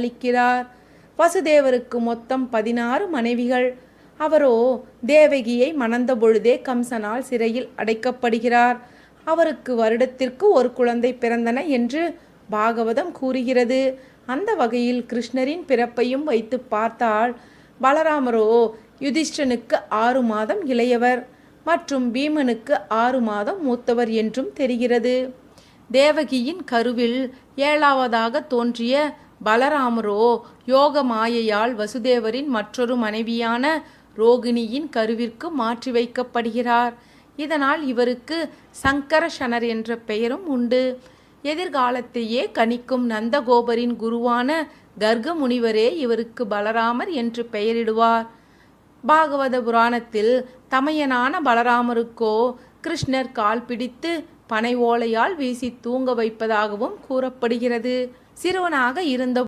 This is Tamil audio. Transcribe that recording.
அளிக்கிறார். வசுதேவருக்கு மொத்தம் 16 மனைவிகள். அவரோ தேவகியை மணந்த பொழுதே கம்சனால் சிறையில் அடைக்கப்படுகிறார். அவருக்கு வருடத்திற்கு ஒரு குழந்தை பிறந்தன என்று பாகவதம் கூறுகிறது. அந்த வகையில் கிருஷ்ணரின் பிறப்பையும் வைத்து பார்த்தால் பலராமரோ யுதிஷ்டனுக்கு 6 மாதம் இளையவர் மற்றும் பீமனுக்கு 6 மாதம் மூத்தவர் என்றும் தெரிகிறது. தேவகியின் கருவில் 7வதாக தோன்றிய பலராமரோ யோக மாயையால் வசுதேவரின் மற்றொரு மனைவியான ரோகிணியின் கருவிற்கு மாற்றி வைக்கப்படுகிறார். இதனால் இவருக்கு சங்கரஷனர் என்ற பெயரும் உண்டு. எதிர்காலத்தையே கணிக்கும் நந்தகோபரின் குருவான கர்க முனிவரே இவருக்கு பலராமர் என்று பெயரிடுவார். பாகவத புராணத்தில் தமையனான பலராமருக்கோ கிருஷ்ணர் கால் பிடித்து பனை ஓலையால் வீசி தூங்க வைப்பதாகவும் கூறப்படுகிறது. சிறுவனாக இருந்த